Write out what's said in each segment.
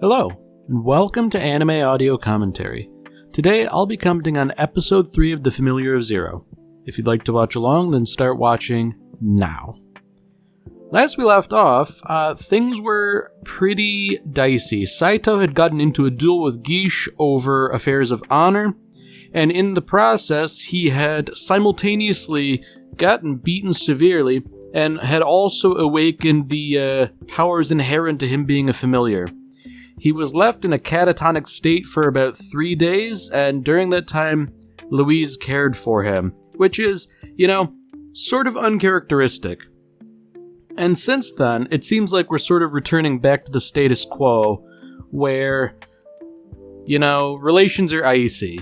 Hello, and welcome to Anime Audio Commentary. Today I'll be commenting on Episode 3 of The Familiar of Zero. If you'd like to watch along, then start watching now. Last we left off, things were pretty dicey. Saito had gotten into a duel with Gish over affairs of honor, and in the process he had simultaneously gotten beaten severely and had also awakened the powers inherent to him being a familiar. He was left in a catatonic state for about 3 days, and during that time, Louise cared for him, which is, sort of uncharacteristic. And since then, it seems like we're sort of returning back to the status quo, where, relations are icy.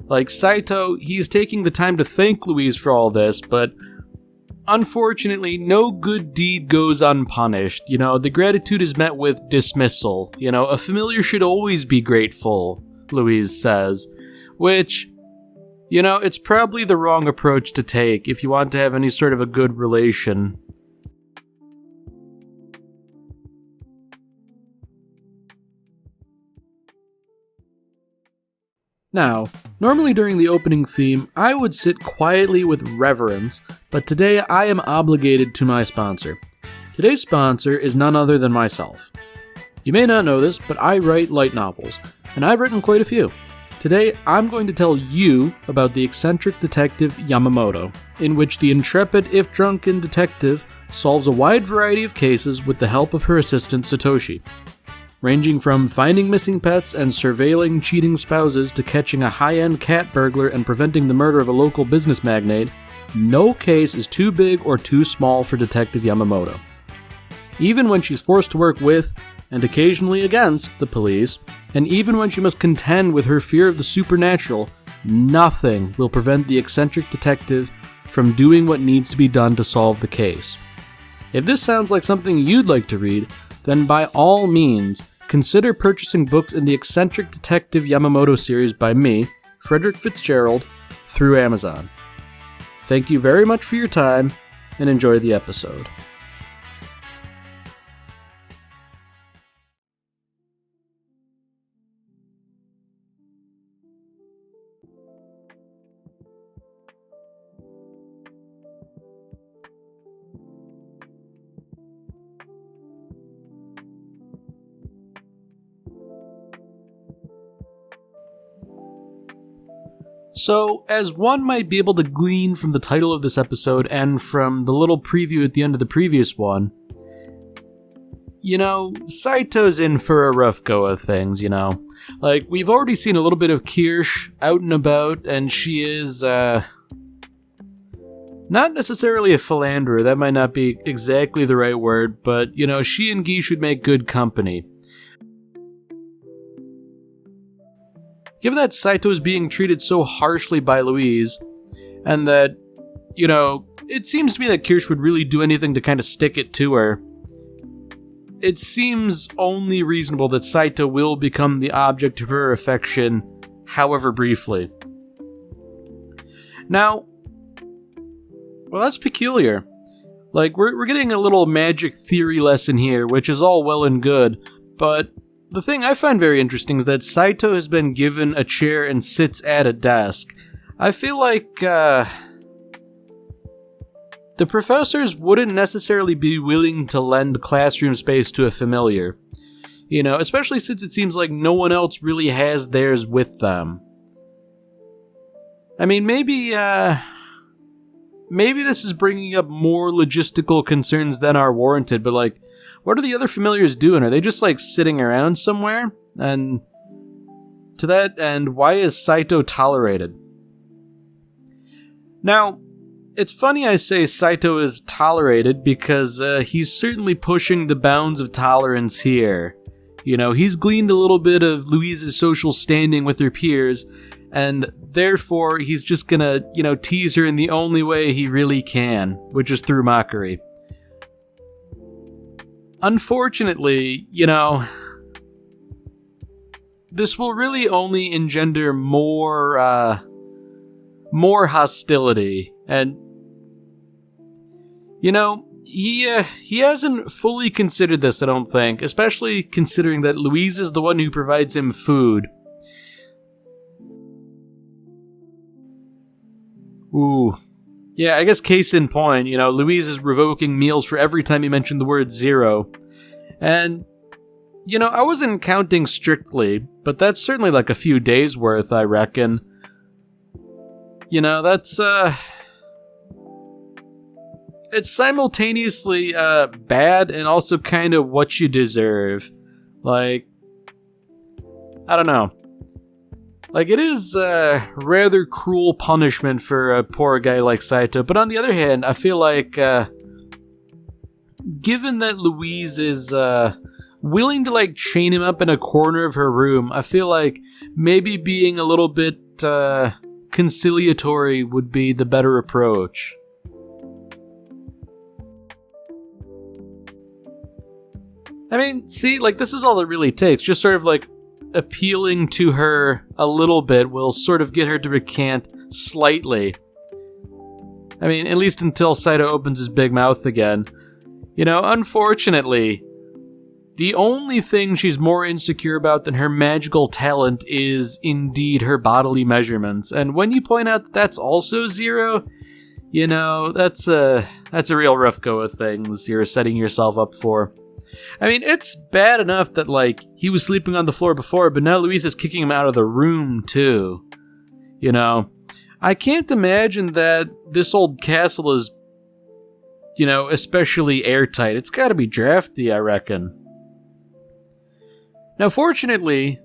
Like, Saito, he's taking the time to thank Louise for all this, but unfortunately, no good deed goes unpunished. The gratitude is met with dismissal. A familiar should always be grateful, Louise says. Which, it's probably the wrong approach to take if you want to have any sort of a good relation. Now, normally during the opening theme, I would sit quietly with reverence, but today I am obligated to my sponsor. Today's sponsor is none other than myself. You may not know this, but I write light novels, and I've written quite a few. Today, I'm going to tell you about the eccentric detective Yamamoto, in which the intrepid, if drunken detective solves a wide variety of cases with the help of her assistant Satoshi. Ranging from finding missing pets and surveilling cheating spouses to catching a high-end cat burglar and preventing the murder of a local business magnate, no case is too big or too small for Detective Yamamoto. Even when she's forced to work with, and occasionally against, the police, and even when she must contend with her fear of the supernatural, nothing will prevent the eccentric detective from doing what needs to be done to solve the case. If this sounds like something you'd like to read, then by all means, consider purchasing books in the Eccentric Detective Yamamoto series by me, Frederick Fitzgerald, through Amazon. Thank you very much for your time, and enjoy the episode. So, as one might be able to glean from the title of this episode and from the little preview at the end of the previous one, Saito's in for a rough go of things, Like, we've already seen a little bit of Kirsch out and about, and she is, not necessarily a philanderer, that might not be exactly the right word, but, she and Guy should make good company. Given that Saito is being treated so harshly by Louise, and that, it seems to me that Kirsch would really do anything to kind of stick it to her, it seems only reasonable that Saito will become the object of her affection, however briefly. Now, well, that's peculiar. Like, we're getting a little magic theory lesson here, which is all well and good, but the thing I find very interesting is that Saito has been given a chair and sits at a desk. I feel like, the professors wouldn't necessarily be willing to lend classroom space to a familiar. Especially since it seems like no one else really has theirs with them. I mean, maybe this is bringing up more logistical concerns than are warranted, but like, what are the other familiars doing? Are they just like sitting around somewhere? And to that end, why is Saito tolerated? Now, it's funny I say Saito is tolerated because he's certainly pushing the bounds of tolerance here. He's gleaned a little bit of Louise's social standing with her peers, and therefore he's just gonna, tease her in the only way he really can, which is through mockery. Unfortunately, this will really only engender more hostility, and, He hasn't fully considered this, I don't think, especially considering that Louise is the one who provides him food. Ooh. Yeah, I guess case in point, Louise is revoking meals for every time you mention the word zero. And, I wasn't counting strictly, but that's certainly like a few days worth, I reckon. That's, it's simultaneously bad and also kind of what you deserve. Like, I don't know. Like, it is rather cruel punishment for a poor guy like Saito, but on the other hand, I feel like, given that Louise is willing to, like, chain him up in a corner of her room, I feel like maybe being a little bit conciliatory would be the better approach. I mean, see, like, this is all it really takes. Just sort of, like, appealing to her a little bit will sort of get her to recant slightly. I mean, at least until Saito opens his big mouth again. Unfortunately, the only thing she's more insecure about than her magical talent is indeed her bodily measurements. And when you point out that that's also zero, that's a real rough go of things you're setting yourself up for. I mean, it's bad enough that, like, he was sleeping on the floor before, but now Louise is kicking him out of the room, too. I can't imagine that this old castle is, especially airtight. It's gotta be drafty, I reckon. Now, fortunately,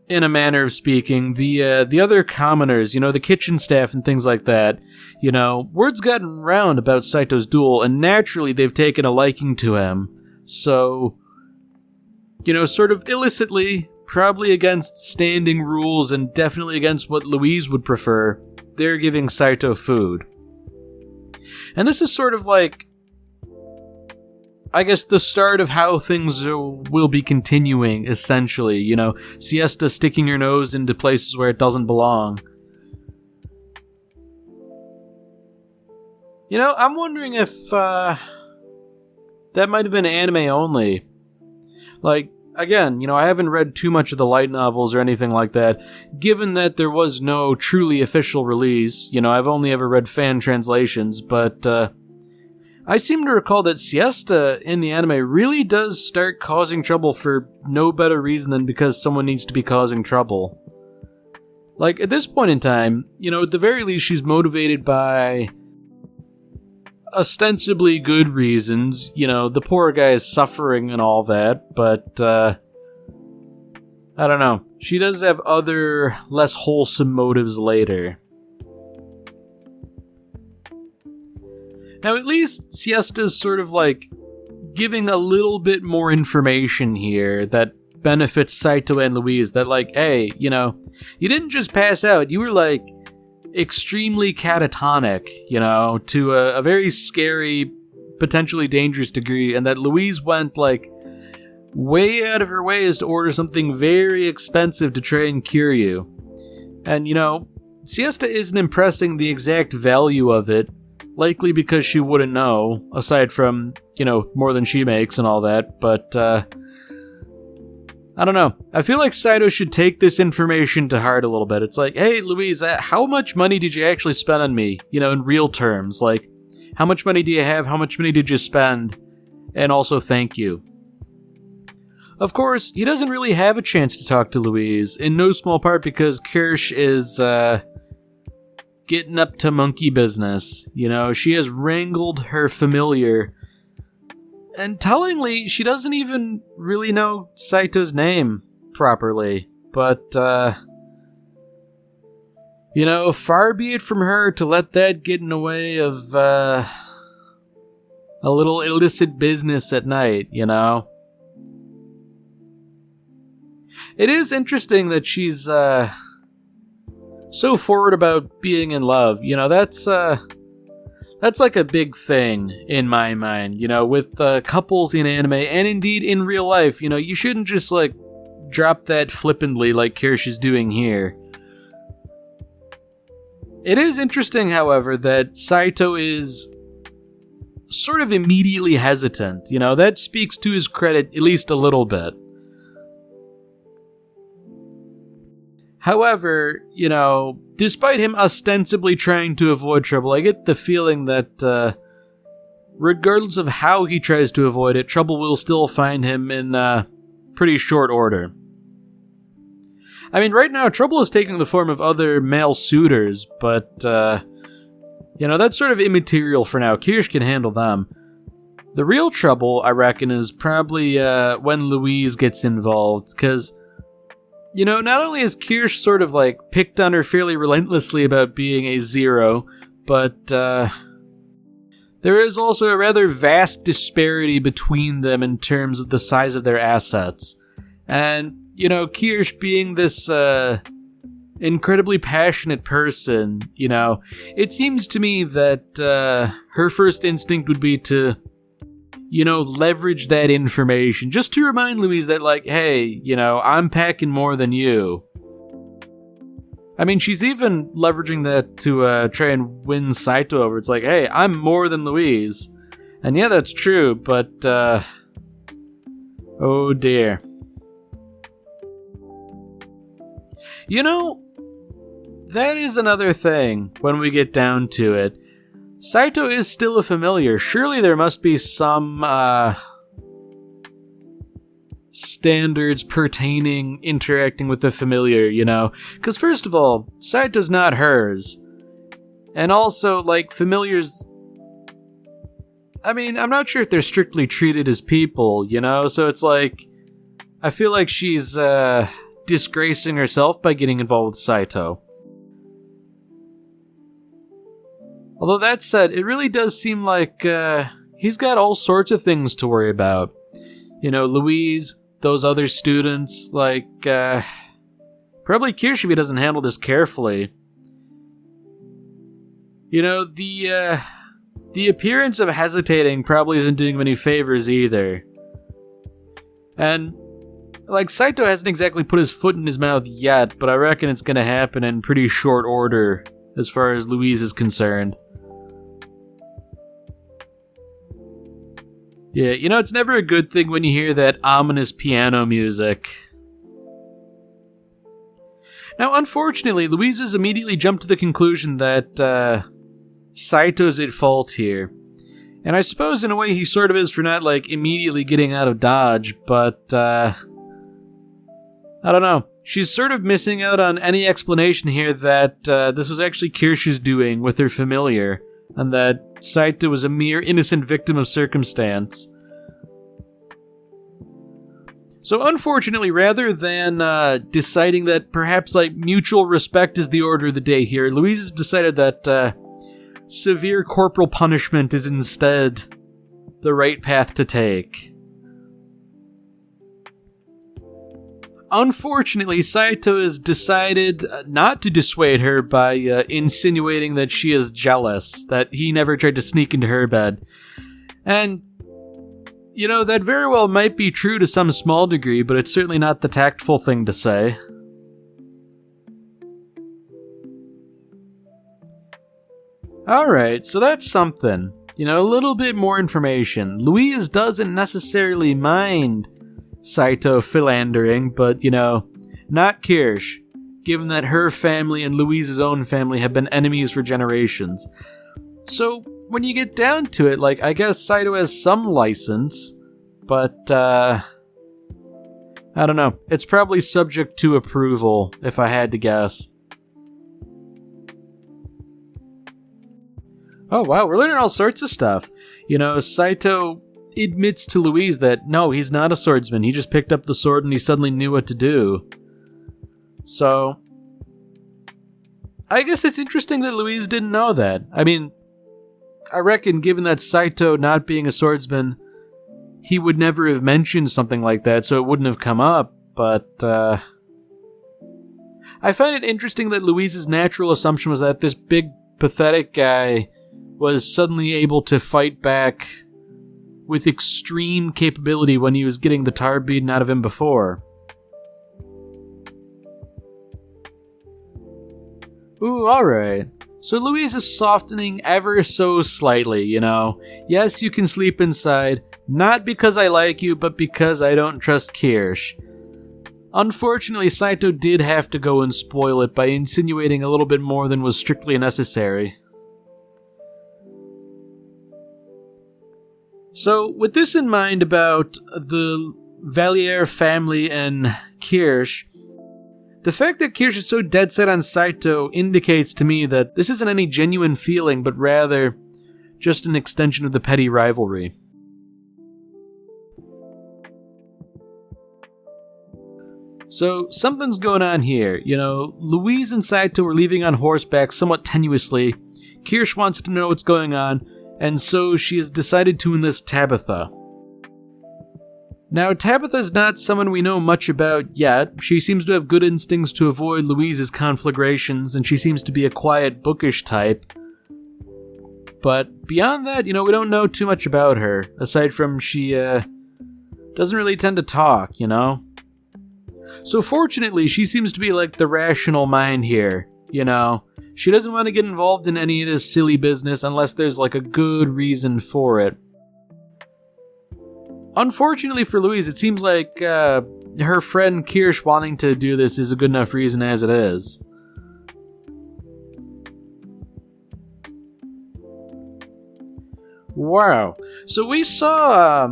in a manner of speaking, the other commoners, the kitchen staff and things like that, word's gotten round about Saito's duel, and naturally they've taken a liking to him. So, sort of illicitly, probably against standing rules and definitely against what Louise would prefer, they're giving Saito food. And this is sort of like, I guess, the start of how things will be continuing, essentially. Siesta sticking her nose into places where it doesn't belong. I'm wondering if, that might have been anime only. Like, again, I haven't read too much of the light novels or anything like that. Given that there was no truly official release, I've only ever read fan translations, but I seem to recall that Siesta in the anime really does start causing trouble for no better reason than because someone needs to be causing trouble. Like, at this point in time, at the very least, she's motivated by ostensibly good reasons. The poor guy is suffering and all that, but I don't know. She does have other, less wholesome motives later. Now, at least Siesta's sort of like giving a little bit more information here that benefits Saito and Louise, that like, hey, you didn't just pass out, you were like extremely catatonic, to a very scary, potentially dangerous degree, and that Louise went, like, way out of her way as to order something very expensive to try and cure you. And, Siesta isn't impressing the exact value of it, likely because she wouldn't know, aside from, more than she makes and all that, but, I don't know. I feel like Saito should take this information to heart a little bit. It's like, hey, Louise, how much money did you actually spend on me? In real terms. Like, how much money do you have? How much money did you spend? And also, thank you. Of course, he doesn't really have a chance to talk to Louise, in no small part because Kirsch is, getting up to monkey business. She has wrangled her familiar. And tellingly, she doesn't even really know Saito's name properly. But, far be it from her to let that get in the way of, a little illicit business at night, It is interesting that she's, so forward about being in love. That's like a big thing in my mind, with couples in anime and indeed in real life. You shouldn't just like drop that flippantly like Kirsch is doing here. It is interesting, however, that Saito is sort of immediately hesitant. That speaks to his credit at least a little bit. However, despite him ostensibly trying to avoid trouble, I get the feeling that regardless of how he tries to avoid it, trouble will still find him in pretty short order. I mean, right now, trouble is taking the form of other male suitors, but, that's sort of immaterial for now. Kirsch can handle them. The real trouble, I reckon, is probably when Louise gets involved, because not only is Kirsch sort of picked on her fairly relentlessly about being a zero, but there is also a rather vast disparity between them in terms of the size of their assets. And, Kirsch being this incredibly passionate person, it seems to me that her first instinct would be to leverage that information just to remind Louise that, hey, I'm packing more than you. I mean, she's even leveraging that to try and win Saito over. It's hey, I'm more than Louise. And yeah, that's true, but, oh dear. That is another thing when we get down to it. Saito is still a familiar. Surely there must be some standards pertaining interacting with the familiar, Because first of all, Saito's not hers. And also, familiars... I mean, I'm not sure if they're strictly treated as people, So it's I feel like she's disgracing herself by getting involved with Saito. Although that said, it really does seem like he's got all sorts of things to worry about. Louise, those other students, probably Kirsch if he doesn't handle this carefully. The appearance of hesitating probably isn't doing him any favors either. And, Saito hasn't exactly put his foot in his mouth yet, but I reckon it's gonna happen in pretty short order as far as Louise is concerned. Yeah, it's never a good thing when you hear that ominous piano music. Now, unfortunately, Louise has immediately jumped to the conclusion that Saito's at fault here. And I suppose in a way he sort of is for not, immediately getting out of Dodge, but, I don't know. She's sort of missing out on any explanation here that this was actually Kirsch's doing with her familiar, and that Saito was a mere innocent victim of circumstance. So unfortunately, rather than deciding that perhaps mutual respect is the order of the day here, Louise has decided that severe corporal punishment is instead the right path to take. Unfortunately, Saito has decided not to dissuade her by insinuating that she is jealous, that he never tried to sneak into her bed. And, that very well might be true to some small degree, but it's certainly not the tactful thing to say. Alright, so that's something. A little bit more information. Louise doesn't necessarily mind Saito philandering, but, not Kirsch, given that her family and Louise's own family have been enemies for generations. So, when you get down to it, I guess Saito has some license, but, I don't know. It's probably subject to approval, if I had to guess. Oh wow, we're learning all sorts of stuff. Saito admits to Louise that, no, he's not a swordsman. He just picked up the sword and he suddenly knew what to do. So, I guess it's interesting that Louise didn't know that. I mean, I reckon given that Saito not being a swordsman, he would never have mentioned something like that, so it wouldn't have come up, but, I find it interesting that Louise's natural assumption was that this big, pathetic guy was suddenly able to fight back with extreme capability when he was getting the tar beaten out of him before. Ooh, alright. So Louise is softening ever so slightly, Yes, you can sleep inside, not because I like you, but because I don't trust Kirsch. Unfortunately, Saito did have to go and spoil it by insinuating a little bit more than was strictly necessary. So, with this in mind about the Valier family and Kirsch, the fact that Kirsch is so dead set on Saito indicates to me that this isn't any genuine feeling, but rather just an extension of the petty rivalry. So, something's going on here. Louise and Saito are leaving on horseback somewhat tenuously. Kirsch wants to know what's going on, and so she has decided to enlist Tabitha. Now, Tabitha's not someone we know much about yet. She seems to have good instincts to avoid Louise's conflagrations, and she seems to be a quiet, bookish type. But beyond that, we don't know too much about her, aside from she doesn't really tend to talk, So fortunately, she seems to be like the rational mind here, She doesn't want to get involved in any of this silly business unless there's like a good reason for it. Unfortunately for Louise, it seems like her friend Kirsch wanting to do this is a good enough reason as it is. Wow. So we saw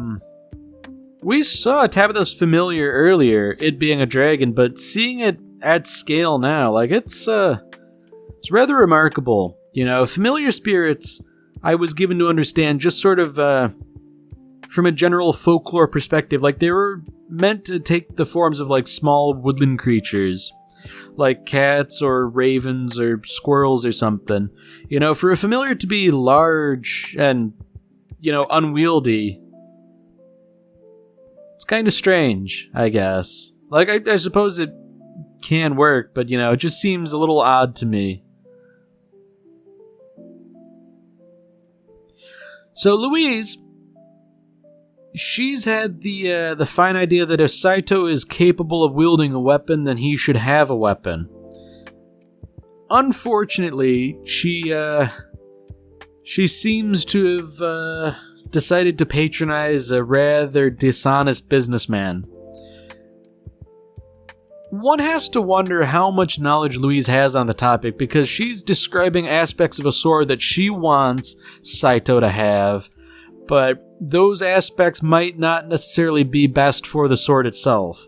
Tabitha's familiar earlier, it being a dragon, but seeing it at scale now, it's rather remarkable. Familiar spirits, I was given to understand just sort of from a general folklore perspective, they were meant to take the forms of small woodland creatures, like cats or ravens or squirrels or something. For a familiar to be large and, unwieldy, it's kind of strange, I guess. I suppose it can work, but, it just seems a little odd to me. So Louise, she's had the fine idea that if Saito is capable of wielding a weapon, then he should have a weapon. Unfortunately, she seems to have decided to patronize a rather dishonest businessman. One has to wonder how much knowledge Louise has on the topic, because she's describing aspects of a sword that she wants Saito to have, but those aspects might not necessarily be best for the sword itself.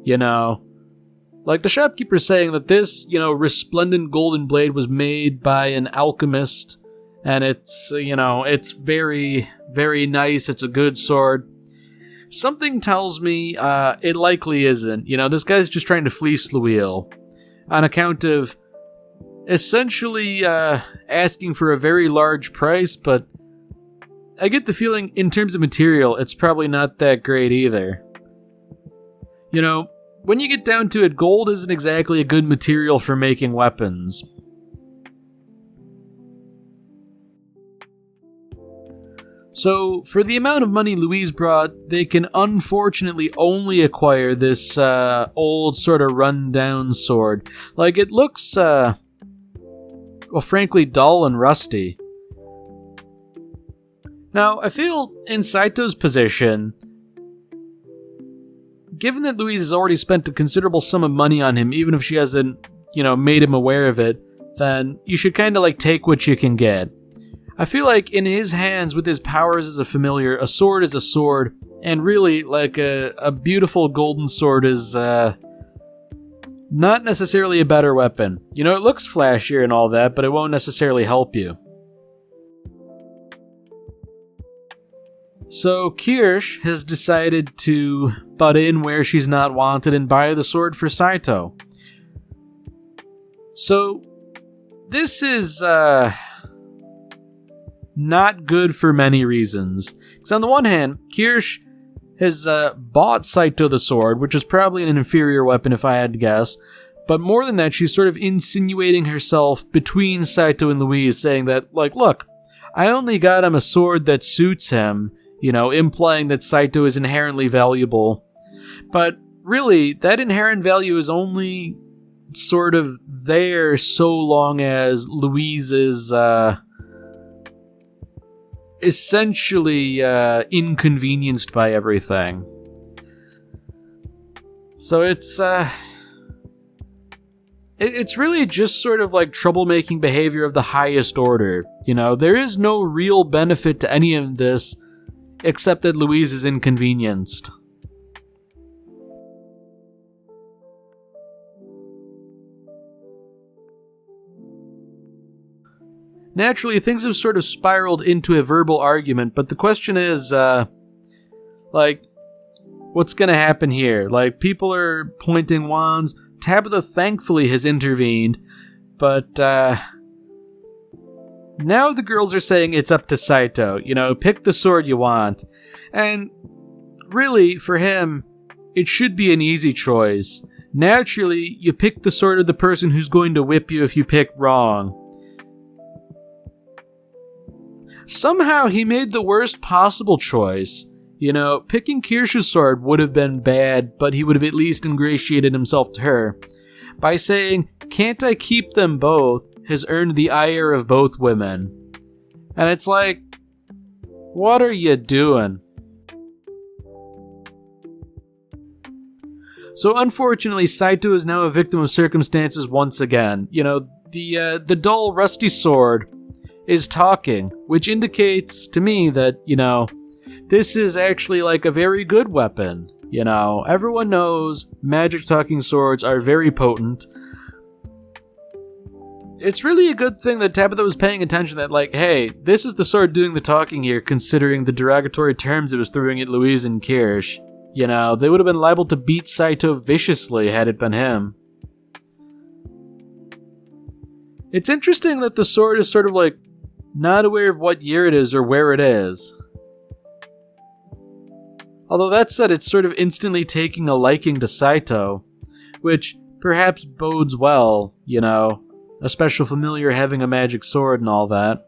Like the shopkeeper saying that this, resplendent golden blade was made by an alchemist, and it's, it's very, very nice, it's a good sword. Something tells me it likely isn't. This guy's just trying to fleece Louise on account of essentially asking for a very large price, but I get the feeling in terms of material, it's probably not that great either. When you get down to it, gold isn't exactly a good material for making weapons. So, for the amount of money Louise brought, they can unfortunately only acquire this old sort of run-down sword. It looks, frankly, dull and rusty. Now, I feel in Saito's position, given that Louise has already spent a considerable sum of money on him, even if she hasn't, made him aware of it, then you should kind of take what you can get. I feel like in his hands, with his powers as a familiar, a sword is a sword, and really, a beautiful golden sword is not necessarily a better weapon. It looks flashier and all that, but it won't necessarily help you. So Kirsch has decided to butt in where she's not wanted and buy the sword for Saito. So this is not good for many reasons. Because on the one hand, Kirsch has bought Saito the sword, which is probably an inferior weapon if I had to guess. But more than that, she's sort of insinuating herself between Saito and Louise, saying that, look, I only got him a sword that suits him, implying that Saito is inherently valuable. But really, that inherent value is only sort of there so long as Louise is essentially inconvenienced by everything. So it's really just sort of like troublemaking behavior of the highest order. You know, there is no real benefit to any of this except that Louise is inconvenienced. Naturally, things have sort of spiraled into a verbal argument, but the question is, what's gonna happen here? Like, people are pointing wands. Tabitha thankfully has intervened, but, now the girls are saying it's up to Saito. You know, pick the sword you want. And, really, for him, it should be an easy choice. Naturally, you pick the sword of the person who's going to whip you if you pick wrong. Somehow he made the worst possible choice. You know, picking Kirsch's sword would have been bad, but he would have at least ingratiated himself to her. By saying, "Can't I keep them both?" has earned the ire of both women. And it's like, what are you doing? So unfortunately, Saito is now a victim of circumstances once again. You know, the dull, rusty sword is talking, which indicates to me that, you know, this is actually like a very good weapon. You know, everyone knows magic talking swords are very potent. It's really a good thing that Tabitha was paying attention that, like, hey, this is the sword doing the talking here, considering the derogatory terms it was throwing at Louise and Kirsch. You know, they would have been liable to beat Saito viciously had it been him. It's interesting that the sword is sort of like not aware of what year it is or where it is. Although that said, it's sort of instantly taking a liking to Saito, which perhaps bodes well, you know, a special familiar having a magic sword and all that.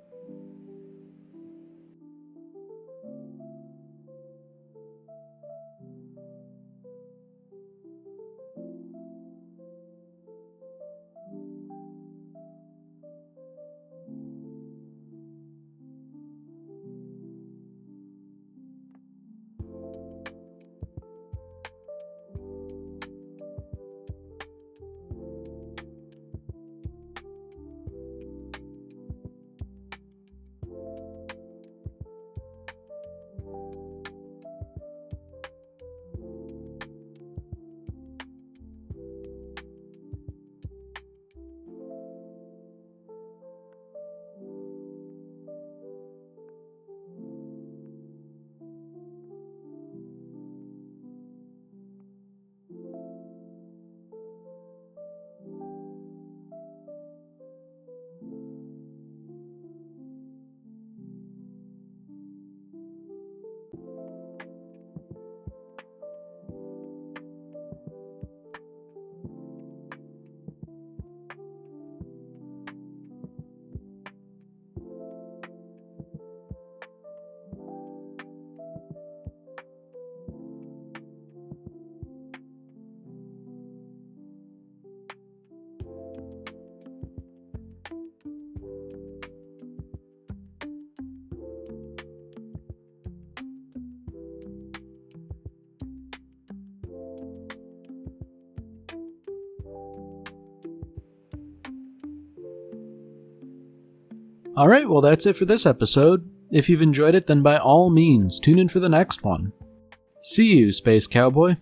Alright, well that's it for this episode. If you've enjoyed it, then by all means, tune in for the next one. See you, Space Cowboy.